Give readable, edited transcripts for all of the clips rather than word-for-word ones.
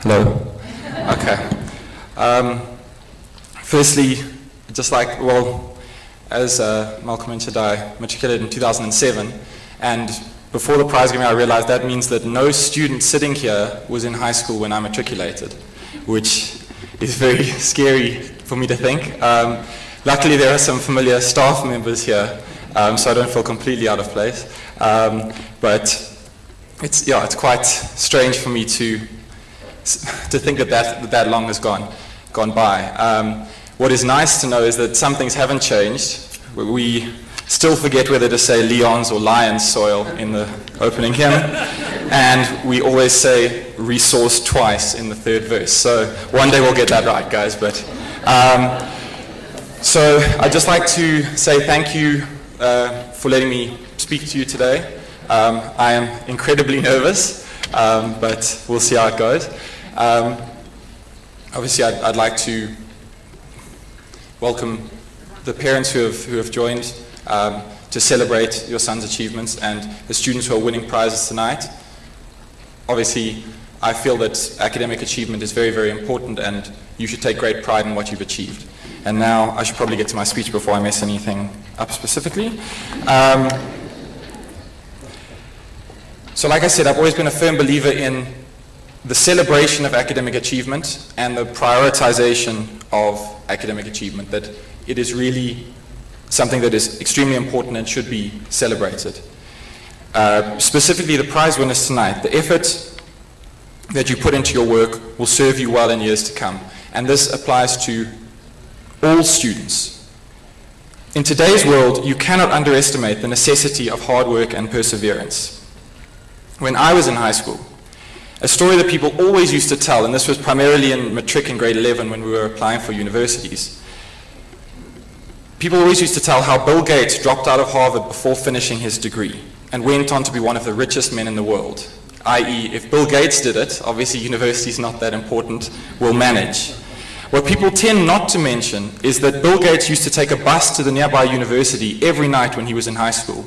Hello. Okay. Firstly, just like, well, as Malcolm mentioned, I matriculated in 2007, and before the prize giving I realized that means that no student sitting here was in high school when I matriculated, which is very scary for me to think. Luckily there are some familiar staff members here, so I don't feel completely out of place. But it's quite strange for me to think that long has gone by. What is nice to know is that some things haven't changed. We still forget whether to say Leon's or Lion's soil in the opening hymn, and we always say resource twice in the third verse. So one day we'll get that right, guys. But so I'd just like to say thank you for letting me speak to you today. I am incredibly nervous, but we'll see how it goes. Obviously, I'd like to welcome the parents who have joined to celebrate your son's achievements and the students who are winning prizes tonight. Obviously, I feel that academic achievement is very, very important, and you should take great pride in what you've achieved. And now I should probably get to my speech before I mess anything up specifically. So like I said, I've always been a firm believer in the celebration of academic achievement and the prioritization of academic achievement, that it is really something that is extremely important and should be celebrated. Specifically the prize winners tonight, the effort that you put into your work will serve you well in years to come, and this applies to all students. In today's world, you cannot underestimate the necessity of hard work and perseverance. When I was in high school, a story that people always used to tell, and this was primarily in matric in grade 11 when we were applying for universities, people always used to tell how Bill Gates dropped out of Harvard before finishing his degree and went on to be one of the richest men in the world. I.e., if Bill Gates did it, obviously university is not that important, we'll manage. What people tend not to mention is that Bill Gates used to take a bus to the nearby university every night when he was in high school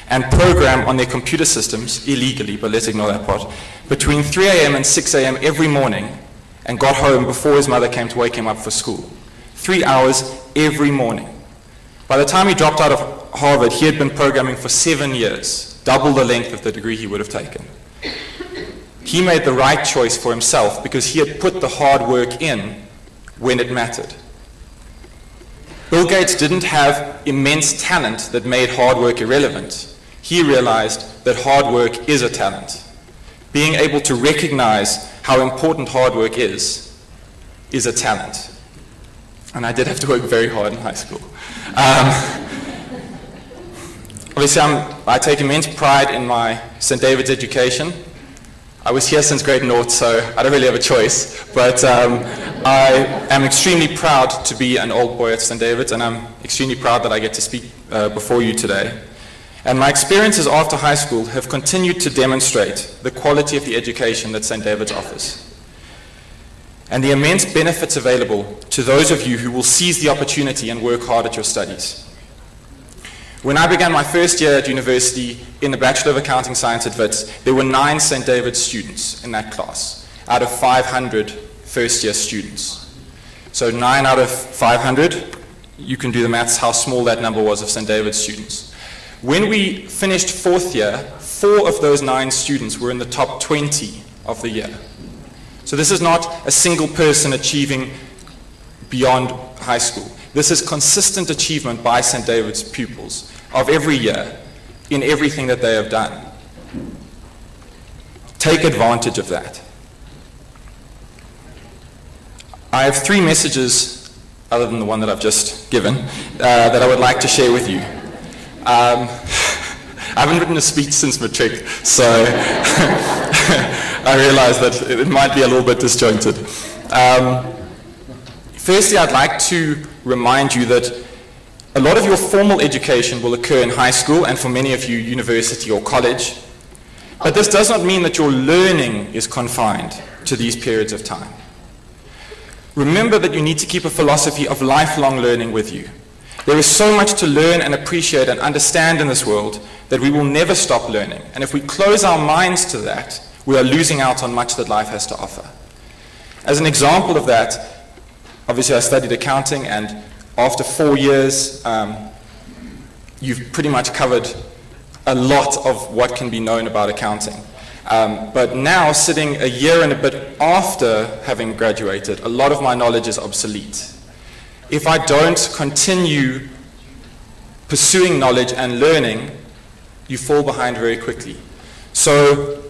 and program on their computer systems, illegally, but let's ignore that part, between 3 a.m. and 6 a.m. every morning, and got home before his mother came to wake him up for school. 3 hours every morning. By the time he dropped out of Harvard, he had been programming for 7 years, double the length of the degree he would have taken. He made the right choice for himself because he had put the hard work in when it mattered. Bill Gates didn't have immense talent that made hard work irrelevant. He realized that hard work is a talent. Being able to recognize how important hard work is a talent. And I did have to work very hard in high school. Obviously, I take immense pride in my St. David's education. I was here since grade 0, so I don't really have a choice. But I am extremely proud to be an old boy at St. David's, and I'm extremely proud that I get to speak before you today. And my experiences after high school have continued to demonstrate the quality of the education that St. David's offers, and the immense benefits available to those of you who will seize the opportunity and work hard at your studies. When I began my first year at university in the Bachelor of Accounting Science at Wits, there were 9 St. David's students in that class, out of 500 first-year students. So 9 out of 500, you can do the maths how small that number was of St. David's students. When we finished 4th year, 4 of those 9 students were in the top 20 of the year. So this is not a single person achieving beyond high school. This is consistent achievement by St. David's pupils of every year in everything that they have done. Take advantage of that. I have 3 messages, other than the one that I've just given, that I would like to share with you. I haven't written a speech since matric, so I realize that it might be a little bit disjointed. Firstly, I'd like to remind you that a lot of your formal education will occur in high school, and for many of you, university or college. But this does not mean that your learning is confined to these periods of time. Remember that you need to keep a philosophy of lifelong learning with you. There is so much to learn and appreciate and understand in this world that we will never stop learning. And if we close our minds to that, we are losing out on much that life has to offer. As an example of that, obviously I studied accounting, and after 4 years, you've pretty much covered a lot of what can be known about accounting. But now, sitting a year and a bit after having graduated, a lot of my knowledge is obsolete. If I don't continue pursuing knowledge and learning, you fall behind very quickly. So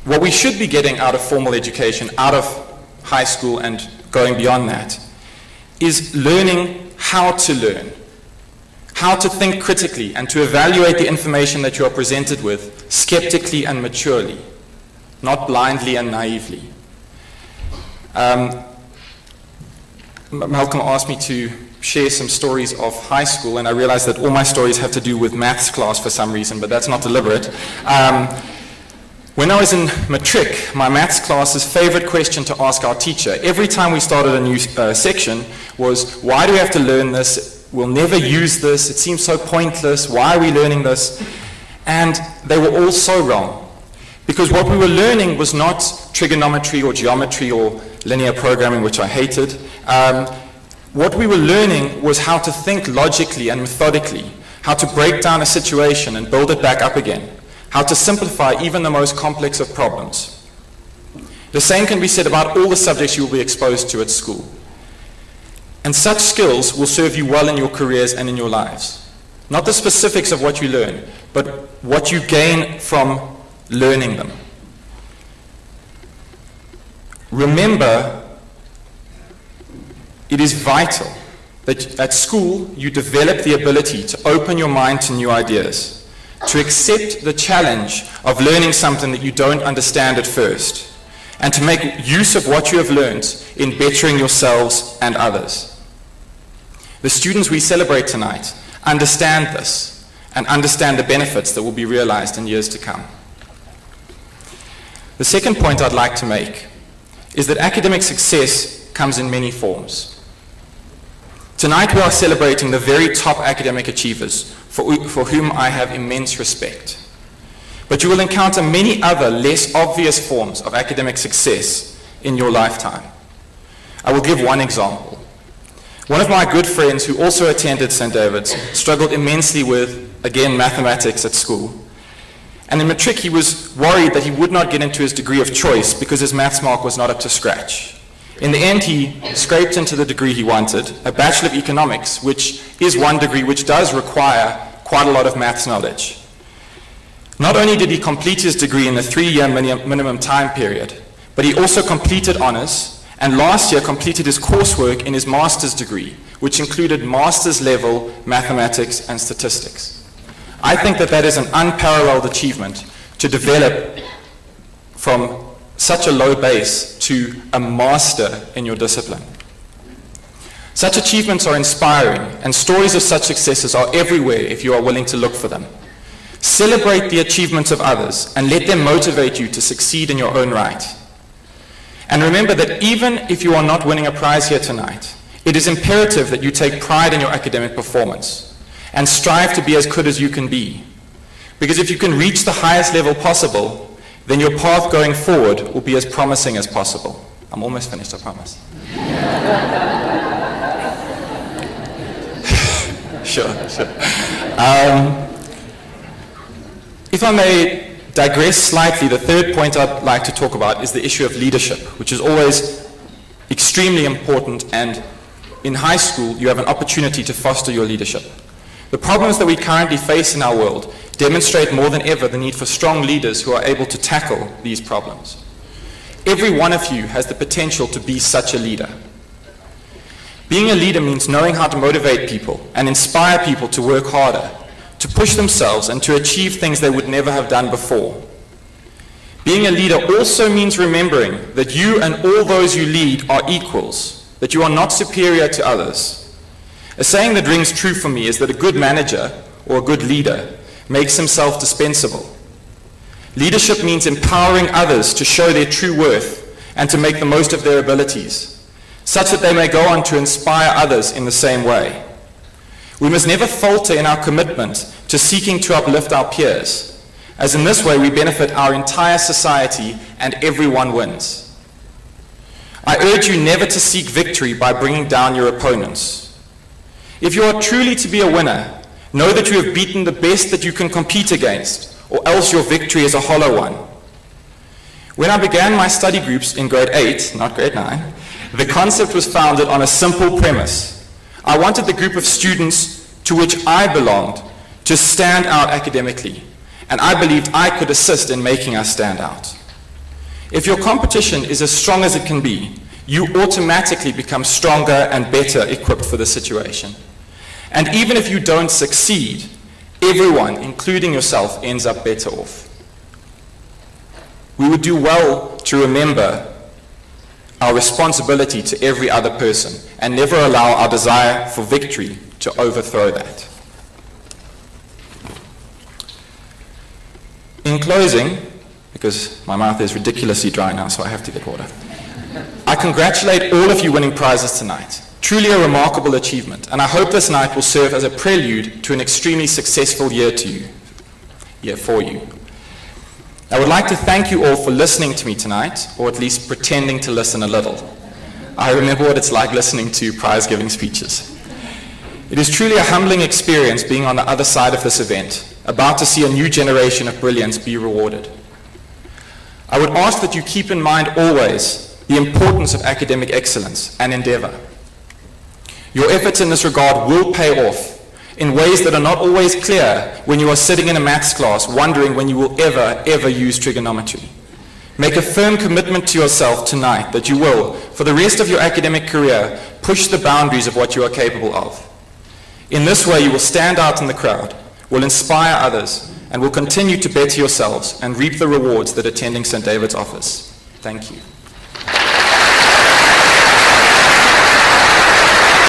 what we should be getting out of formal education, out of high school and going beyond that, is learning how to learn, how to think critically and to evaluate the information that you are presented with skeptically and maturely, not blindly and naively. Malcolm asked me to share some stories of high school, and I realized that all my stories have to do with maths class for some reason, but that's not deliberate. When I was in matric, my maths class's favorite question to ask our teacher every time we started a new section was, why do we have to learn this? We'll never use this. It seems so pointless. Why are we learning this? And they were all so wrong. Because what we were learning was not trigonometry or geometry or linear programming, which I hated. What we were learning was how to think logically and methodically, how to break down a situation and build it back up again, how to simplify even the most complex of problems. The same can be said about all the subjects you will be exposed to at school. And such skills will serve you well in your careers and in your lives. Not the specifics of what you learn, but what you gain from learning them. Remember, it is vital that at school you develop the ability to open your mind to new ideas, to accept the challenge of learning something that you don't understand at first, and to make use of what you have learned in bettering yourselves and others. The students we celebrate tonight understand this and understand the benefits that will be realized in years to come. The second point I'd like to make is that academic success comes in many forms. Tonight we are celebrating the very top academic achievers for whom I have immense respect. But you will encounter many other less obvious forms of academic success in your lifetime. I will give one example. One of my good friends who also attended St. David's struggled immensely with, again, mathematics at school. And in matric he was worried that he would not get into his degree of choice because his maths mark was not up to scratch. In the end, he scraped into the degree he wanted, a Bachelor of Economics, which is one degree which does require quite a lot of maths knowledge. Not only did he complete his degree in the 3-year minimum time period, but he also completed honours, and last year completed his coursework in his master's degree, which included master's level mathematics and statistics. I think that that is an unparalleled achievement to develop from such a low base to a master in your discipline. Such achievements are inspiring, and stories of such successes are everywhere if you are willing to look for them. Celebrate the achievements of others and let them motivate you to succeed in your own right. And remember that even if you are not winning a prize here tonight, it is imperative that you take pride in your academic performance and strive to be as good as you can be. Because if you can reach the highest level possible, then your path going forward will be as promising as possible. I'm almost finished, I promise. Sure. If I may digress slightly, the third point I'd like to talk about is the issue of leadership, which is always extremely important, and in high school you have an opportunity to foster your leadership. The problems that we currently face in our world demonstrate more than ever the need for strong leaders who are able to tackle these problems. Every one of you has the potential to be such a leader. Being a leader means knowing how to motivate people and inspire people to work harder, to push themselves and to achieve things they would never have done before. Being a leader also means remembering that you and all those you lead are equals, that you are not superior to others. A saying that rings true for me is that a good manager or a good leader makes himself dispensable. Leadership means empowering others to show their true worth and to make the most of their abilities, such that they may go on to inspire others in the same way. We must never falter in our commitment to seeking to uplift our peers, as in this way we benefit our entire society and everyone wins. I urge you never to seek victory by bringing down your opponents. If you are truly to be a winner, know that you have beaten the best that you can compete against, or else your victory is a hollow one. When I began my study groups in grade 8, not grade 9, the concept was founded on a simple premise. I wanted the group of students to which I belonged to stand out academically, and I believed I could assist in making us stand out. If your competition is as strong as it can be, you automatically become stronger and better equipped for the situation. And even if you don't succeed, everyone, including yourself, ends up better off. We would do well to remember our responsibility to every other person and never allow our desire for victory to overthrow that. In closing, because my mouth is ridiculously dry now, so I have to get water, I congratulate all of you winning prizes tonight. Truly a remarkable achievement, and I hope this night will serve as a prelude to an extremely successful year for you. I would like to thank you all for listening to me tonight, or at least pretending to listen a little. I remember what it's like listening to prize-giving speeches. It is truly a humbling experience being on the other side of this event, about to see a new generation of brilliance be rewarded. I would ask that you keep in mind always the importance of academic excellence and endeavor. Your efforts in this regard will pay off in ways that are not always clear when you are sitting in a maths class wondering when you will ever use trigonometry. Make a firm commitment to yourself tonight that you will, for the rest of your academic career, push the boundaries of what you are capable of. In this way, you will stand out in the crowd, will inspire others, and will continue to better yourselves and reap the rewards that attending St. David's offers. Thank you.